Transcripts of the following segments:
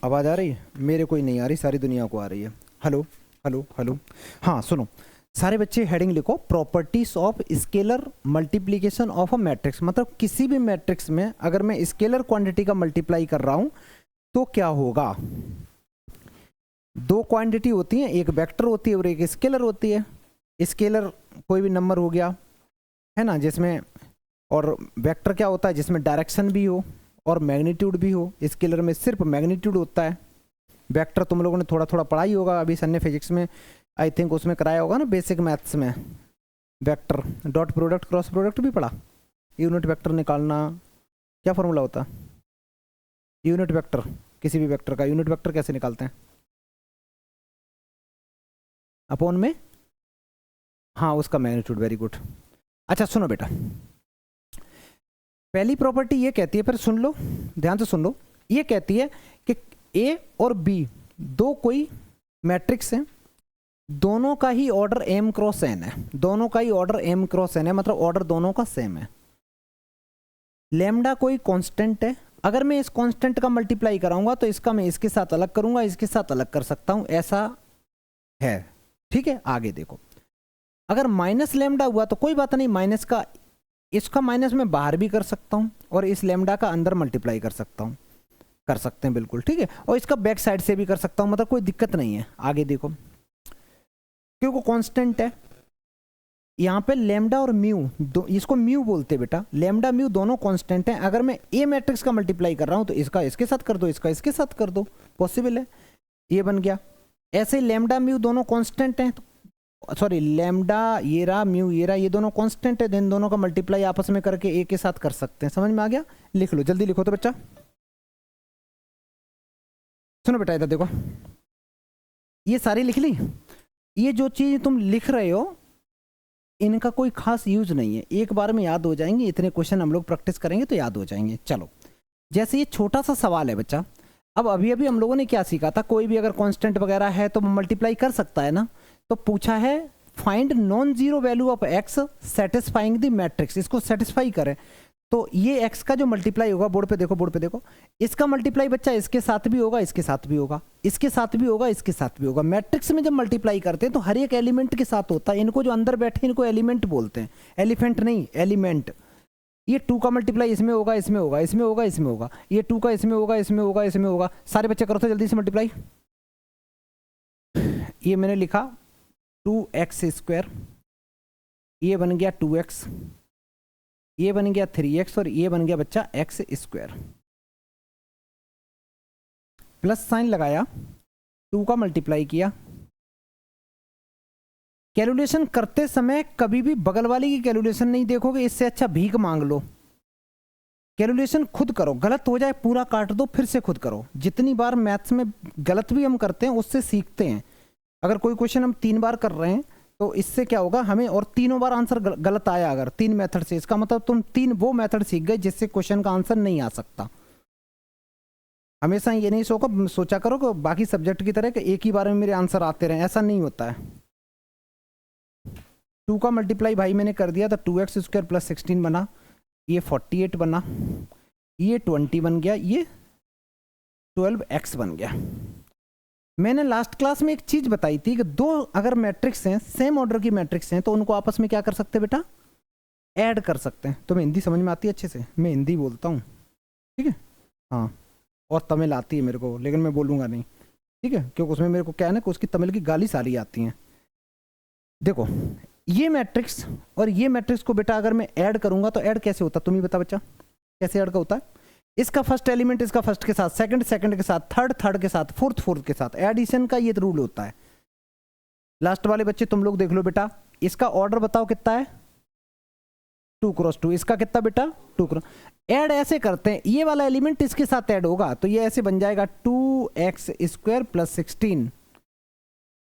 आवाज आ रही है? मेरे को ही नहीं आ रही, सारी दुनिया को आ रही है। Hello hello hello. हाँ सुनो, सारे बच्चे हेडिंग लिखो, properties of scalar multiplication of a matrix. मतलब किसी भी मैट्रिक्स में अगर मैं स्केलर क्वांटिटी का मल्टीप्लाई कर रहा हूं तो क्या होगा। दो क्वांटिटी होती है, एक वेक्टर होती है और एक स्केलर होती है। स्केलर कोई भी नंबर हो गया है ना, जिसमें, और वेक्टर क्या होता है जिसमें डायरेक्शन भी हो और मैग्नीट्यूड भी हो। स्केलर में सिर्फ मैग्नीट्यूड होता है। वेक्टर तुम लोगों ने थोड़ा थोड़ा पढ़ा ही होगा, अभी सर ने फिजिक्स में आई थिंक उसमें कराया होगा ना, बेसिक मैथ्स में। Vector dot product cross product भी पढ़ा। यूनिट वेक्टर निकालना, क्या फॉर्मूला होता है यूनिट वेक्टर, किसी भी वेक्टर का यूनिट वेक्टर कैसे निकालते हैं? अपॉन में, हाँ उसका मैग्नीट्यूड। Very good. अच्छा सुनो बेटा, पहली प्रॉपर्टी ये कहती है, फिर सुन लो ध्यान से सुन लो, ये कहती है कि ए और बी दो कोई मैट्रिक्स हैं, दोनों का ही ऑर्डर m क्रॉस n है। दोनों का ही ऑर्डर m क्रॉस n है, मतलब ऑर्डर दोनों का सेम है। लेमडा कोई कांस्टेंट है, अगर मैं इस कांस्टेंट का मल्टीप्लाई कराऊंगा तो इसका मैं इसके साथ अलग करूंगा, इसके साथ अलग कर सकता हूं, ऐसा है। ठीक है, आगे देखो, अगर माइनस लेमडा हुआ तो कोई बात नहीं, माइनस का, इसका माइनस मैं बाहर भी कर सकता हूं और इस लेमडा का अंदर मल्टीप्लाई कर सकता हूं, कर सकते हैं बिल्कुल, ठीक है। और इसका बैक साइड से भी कर सकता हूं, मतलब कोई दिक्कत नहीं है। आगे देखो, क्योंकि कांस्टेंट है यहाँ पे लेमडा और म्यू, इसको म्यू बोलते हैं बेटा, लेमडा म्यू दोनों कांस्टेंट हैं। अगर मैं ए मैट्रिक्स का मल्टीप्लाई कर रहा हूं तो इसका इसके साथ कर दो, इसका इसके साथ कर दो, पॉसिबल है, ये बन गया। ऐसे लेमडा म्यू दोनों कांस्टेंट हैं, सॉरी लेमडा ये रहा, म्यू ये रहा, ये दोनों कांस्टेंट है, इन दोनों का मल्टीप्लाई आपस में करके ए के साथ कर सकते हैं। समझ में आ गया? लिख लो, जल्दी लिखो तो बच्चा। सुनो बेटा इधर देखो, ये सारी लिख ली। ये जो चीज तुम लिख रहे हो इनका कोई खास यूज नहीं है, एक बार में याद हो जाएंगे, इतने क्वेश्चन हम लोग प्रैक्टिस करेंगे तो याद हो जाएंगे। चलो, जैसे ये छोटा सा सवाल है बच्चा, अब अभी अभी हम लोगों ने क्या सीखा था, कोई भी अगर कांस्टेंट वगैरह है तो मल्टीप्लाई कर सकता है ना। तो पूछा है find non zero value of x satisfying the matrix, इसको सेटिस्फाई करें। तो ये एक्स का जो मल्टीप्लाई होगा, बोर्ड पे देखो, बोर्ड पे देखो, इसका मल्टीप्लाई बच्चा इसके साथ भी होगा, इसके साथ भी होगा, इसके साथ भी होगा, इसके साथ भी होगा। मैट्रिक्स में जब मल्टीप्लाई करते हैं तो हर एक एलिमेंट के साथ होता है। इनको जो अंदर बैठे इनको एलिमेंट बोलते हैं, एलिफेंट नहीं, एलिमेंट। ये 2 का मल्टीप्लाई इसमें होगा, इसमें होगा, इसमें होगा, इसमें होगा, ये 2 का इसमें होगा, इसमें होगा, इसमें होगा। सारे बच्चे करो तो जल्दी से मल्टीप्लाई। ये मैंने लिखा 2x², ये बन गया 2x, ये बन गया 3x और ये बन गया बच्चा x²। प्लस साइन लगाया, 2 का मल्टीप्लाई किया। कैलकुलेशन करते समय कभी भी बगल वाली की कैलकुलेशन नहीं देखोगे, इससे अच्छा भीख मांग लो। कैलकुलेशन खुद करो, गलत हो जाए पूरा काट दो, फिर से खुद करो। जितनी बार मैथ्स में गलत भी हम करते हैं उससे सीखते हैं। अगर कोई क्वेश्चन हम 3 बार कर रहे हैं तो इससे क्या होगा हमें, और तीनों बार आंसर गलत आया अगर 3 मेथड से, इसका मतलब तुम 3 वो मेथड सीख गए जिससे क्वेश्चन का आंसर नहीं आ सकता। हमेशा ये नहीं सोचा करो कि बाकी सब्जेक्ट की तरह कि एक ही बार में मेरे आंसर आते रहे, ऐसा नहीं होता है। 2 का मल्टीप्लाई भाई मैंने कर दिया, तो 2x² प्लस 16 बना, ये 48 बना, ये 20 बन गया, ये 12x बन गया। मैंने लास्ट क्लास में एक चीज बताई थी कि दो अगर मैट्रिक्स हैं, सेम ऑर्डर की मैट्रिक्स हैं, तो उनको आपस में क्या कर सकते हैं बेटा, ऐड कर सकते हैं। तुम्हें हिंदी समझ में आती है अच्छे से? मैं हिंदी बोलता हूँ, ठीक है, हाँ, और तमिल आती है मेरे को, लेकिन मैं बोलूँगा नहीं, ठीक है, क्योंकि उसमें मेरे को क्या है ना कि उसकी तमिल की गाली सारी आती हैं। देखो ये मैट्रिक्स और ये मैट्रिक्स को बेटा अगर मैं ऐड करूंगा तो ऐड कैसे होता, तुम ही बता बच्चा, कैसे ऐड का होता है? इसका फर्स्ट एलिमेंट इसका फर्स्ट के साथ, सेकंड सेकंड के साथ, थर्ड थर्ड के साथ, फोर्थ फोर्थ के साथ, एडिशन का ये रूल होता है। लास्ट वाले बच्चे तुम लोग देख लो बेटा, इसका ऑर्डर बताओ कितना है, 2 क्रॉस 2, इसका कितना बेटा 2 क्रॉस। ऐड ऐसे करते हैं, ये वाला एलिमेंट इसके साथ ऐड होगा तो ये ऐसे बन जाएगा 2x² प्लस 16,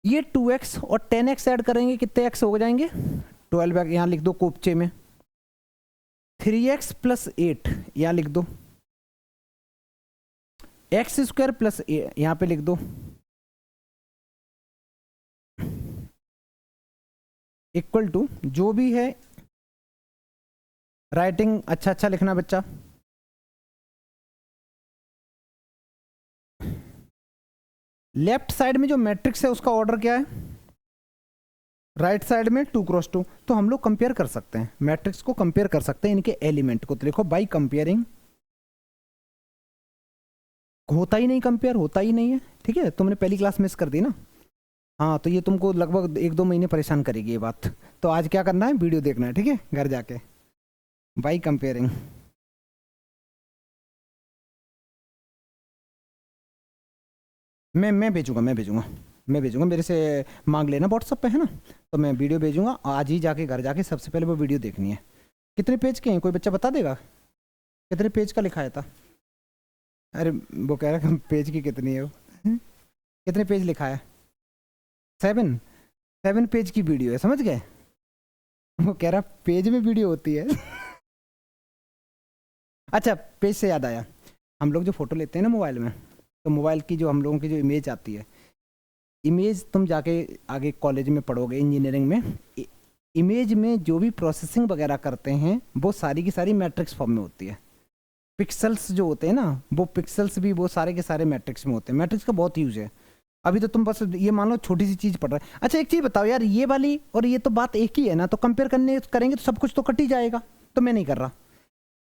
ये 2x और 10x ऐड करेंगे, कितने x हो जाएंगे 12x, यहां लिख दो कोपचे में। 3x प्लस 8 यहां लिख दो, x² प्लस यहां पे लिख दो, इक्वल टू जो भी है, राइटिंग अच्छा अच्छा लिखना बच्चा। लेफ्ट साइड में जो मैट्रिक्स है उसका ऑर्डर क्या है, राइट साइड में 2 क्रॉस 2। तो हम लोग कंपेयर कर सकते हैं, मैट्रिक्स को कंपेयर कर सकते हैं इनके एलिमेंट को। तो देखो बाई कंपेयरिंग, होता ही नहीं कंपेयर, होता ही नहीं है। ठीक है, तुमने पहली क्लास मिस कर दी ना। हाँ, तो ये तुमको लगभग 1-2 महीने परेशान करेगी ये बात। तो आज क्या करना है, वीडियो देखना है, ठीक है, घर जाके बाई कंपेयरिंग। मैं भेजूंगा मेरे से मांग लेना व्हाट्सएप पे, है ना। तो मैं वीडियो भेजूंगा, आज ही जाके घर जाके सबसे पहले वो वीडियो देखनी है। कितने पेज के हैं, कोई बच्चा बता देगा कितने पेज का लिखाया था? अरे वो कह रहा है पेज की कितनी है वो कितने पेज लिखा है? 7 पेज की वीडियो है, समझ गए। वो कह रहा पेज में वीडियो होती है अच्छा, पेज से याद आया, हम लोग जो फोटो लेते हैं ना मोबाइल में, तो मोबाइल की जो हम लोगों की जो इमेज आती है, इमेज तुम जाके आगे कॉलेज में पढ़ोगे इंजीनियरिंग में, इमेज में जो भी प्रोसेसिंग वगैरह करते हैं वो सारी की सारी मैट्रिक्स फॉर्म में होती है। पिक्सल्स जो होते हैं ना, वो पिक्सल्स भी वो सारे के सारे मैट्रिक्स में होते हैं। मैट्रिक्स का बहुत यूज है। अभी तो तुम बस ये मान लो छोटी सी चीज पढ़ रहे हैं। अच्छा एक चीज बताओ यार, ये वाली और ये तो बात एक ही है ना, तो कंपेयर करेंगे तो सब कुछ तो कट ही जाएगा। तो मैं नहीं कर रहा,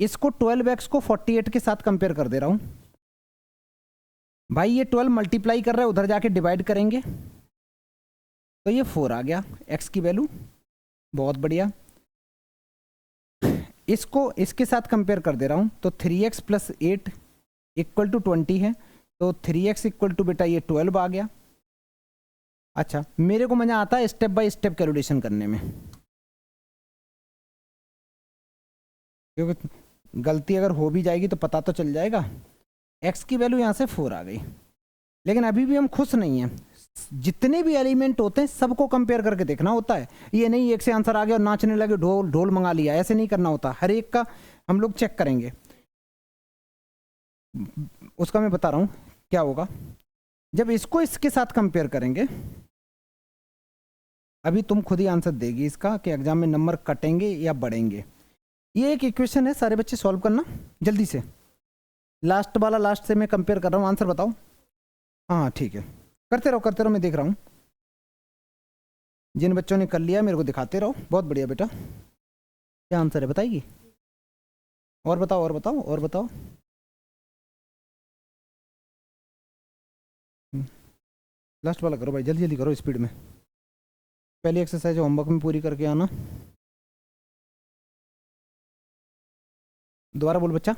इसको 12x को 48 के साथ कंपेयर कर दे रहा हूं भाई। ये 12 मल्टीप्लाई कर रहा है, उधर जाके डिवाइड करेंगे तो ये 4 आ गया x की वैल्यू, बहुत बढ़िया। इसको इसके साथ कंपेयर कर दे रहा हूं, तो 3x प्लस 8 इक्वल टू 20 है, तो 3x इक्वल टू बेटा ये 12 आ गया। अच्छा, मेरे को मजा आता है स्टेप बाय स्टेप कैलकुलेशन करने में, क्योंकि गलती अगर हो भी जाएगी तो पता तो चल जाएगा। x की वैल्यू यहाँ से 4 आ गई, लेकिन अभी भी हम खुश नहीं हैं। जितने भी एलिमेंट होते हैं सबको कंपेयर करके देखना होता है। ये नहीं एक से आंसर आ गया और नाचने लगे, ढोल ढोल मंगा लिया, ऐसे नहीं करना होता। हर एक का हम लोग चेक करेंगे। उसका मैं बता रहा हूं क्या होगा जब इसको इसके साथ कंपेयर करेंगे। अभी तुम खुद ही आंसर देगी इसका कि एग्जाम में नंबर कटेंगे या बढ़ेंगे। ये एक इक्वेशन है, सारे बच्चे सॉल्व करना जल्दी से। लास्ट वाला लास्ट से मैं कंपेयर कर रहा हूँ, आंसर बताओ। हाँ ठीक है, करते रहो मैं देख रहा हूँ। जिन बच्चों ने कर लिया मेरे को दिखाते रहो। बहुत बढ़िया बेटा, क्या आंसर है बताएगी? और बताओ और बताओ और बताओ। लास्ट वाला करो भाई, जल्दी जल्दी करो स्पीड में। पहली एक्सरसाइज होमवर्क में पूरी करके आना। दोबारा बोल बच्चा।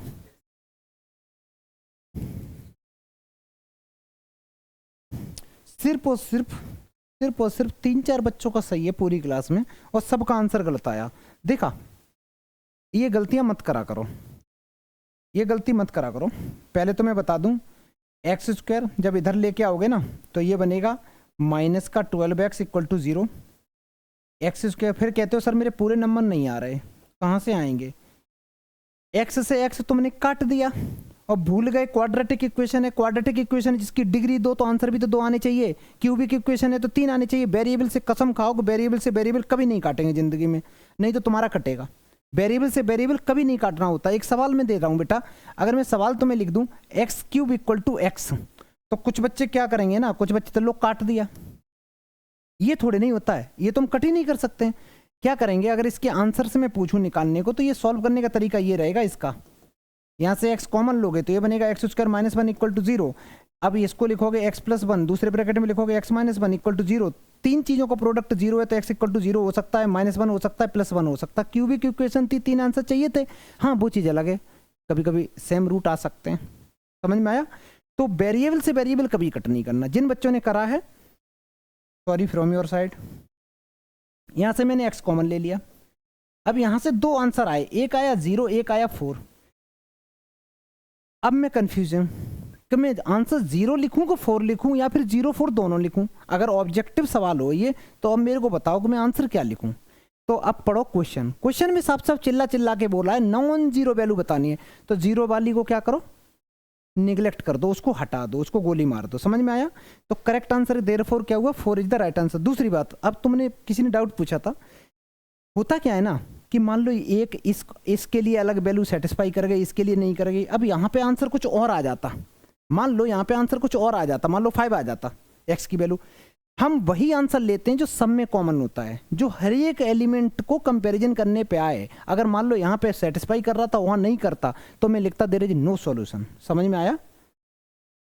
सिर्फ और सिर्फ 3-4 बच्चों का सही है पूरी क्लास में, और सबका आंसर गलत आया। देखा, ये गलतियां मत करा करो, ये गलती मत करा करो। पहले तो मैं बता दूं, एक्स स्क्वायर जब इधर लेके आओगे ना तो ये बनेगा माइनस का 12x equal to 0 x square. फिर कहते हो सर मेरे पूरे नंबर नहीं आ रहे, कहाँ से आएंगे? एक्स से एक्स तुमने काट दिया और भूल गए क्वाड्रेटिक इक्वेशन है। क्वाड्रेटिक इक्वेशन जिसकी डिग्री 2 तो आंसर भी तो 2 आने चाहिए। क्यूबिक इक्वेशन है तो 3 आने चाहिए। वेरिएबल से कसम खाओ कि वेरिएबल से वेरिएबल कभी नहीं काटेंगे जिंदगी में, नहीं तो तुम्हारा कटेगा। वेरिएबल से वेरिएबल कभी नहीं काटना होता। एक सवाल में दे रहा हूं बेटा, अगर मैं सवाल तुम्हें लिख दूं x cube equal to x, तो कुछ बच्चे क्या करेंगे ना, कुछ बच्चे तो लोग काट दिया। ये थोड़े नहीं होता है, ये तुम कट ही नहीं कर सकते। क्या करेंगे, अगर इसके आंसर से मैं पूछूं निकालने को, तो ये सॉल्व करने का तरीका ये रहेगा इसका, यहाँ से x कॉमन लोगे तो ये बनेगा x square minus 1 equal to 0। अब इसको लिखोगे x प्लस 1, दूसरे ब्रैकेट में लिखोगे x माइनस 1 इक्वल टू 0। तीन चीजों का प्रोडक्ट 0 है तो x इक्वल टू 0 हो सकता है, -1 हो सकता है, +1 हो सकता है। क्यूबिक इक्वेशन थी, 3 आंसर चाहिए थे। हाँ वो चीज़ अलग है, कभी कभी सेम रूट आ सकते हैं। समझ में आया? तो वेरिएबल से वेरिएबल कभी कट नहीं करना। जिन बच्चों ने करा है सॉरी फ्रॉम योर साइड। यहाँ से मैंने x कॉमन ले लिया। अब यहाँ से 2 आंसर आए, एक आया 0 एक आया 4। अब मैं कंफ्यूज हूं कि मैं आंसर 0 लिखूं कि 4 लिखूं या फिर 0 4 दोनों लिखूं। अगर ऑब्जेक्टिव सवाल हो ये, तो अब मेरे को बताओ कि मैं आंसर क्या लिखूं। तो अब पढ़ो क्वेश्चन में साफ साफ चिल्ला चिल्ला के बोला है नॉन जीरो वैल्यू बतानी है। तो 0 वाली को क्या करो, निगलेक्ट कर दो, उसको हटा दो, उसको गोली मार दो। समझ में आया? तो करेक्ट आंसर देयरफॉर क्या हुआ, 4 इज द राइट आंसर। दूसरी बात, अब तुमने किसी ने डाउट पूछा था, होता क्या है ना कि मान लो एक इसके लिए अलग वैल्यू सेटिस्फाई कर गई, इसके लिए नहीं कर गई। अब यहाँ पे आंसर कुछ और आ जाता, मान लो यहाँ पे आंसर कुछ और आ जाता, मान लो 5 आ जाता x की वैल्यू, हम वही आंसर लेते हैं जो सब में कॉमन होता है, जो हर एक एलिमेंट को कंपैरिजन करने पे आए। अगर मान लो यहाँ पे सेटिस्फाई कर रहा था, वहाँ नहीं करता, तो मैं लिखता देयर इज नो सॉल्यूशन। समझ में आया?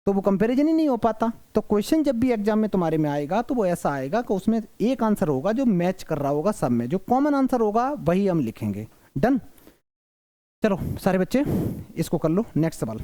तो वो कंपैरिजन ही नहीं हो पाता। तो क्वेश्चन जब भी एग्जाम में तुम्हारे में आएगा तो वो ऐसा आएगा कि उसमें एक आंसर होगा जो मैच कर रहा होगा सब में, जो कॉमन आंसर होगा वही हम लिखेंगे। डन। चलो सारे बच्चे इसको कर लो, नेक्स्ट सवाल।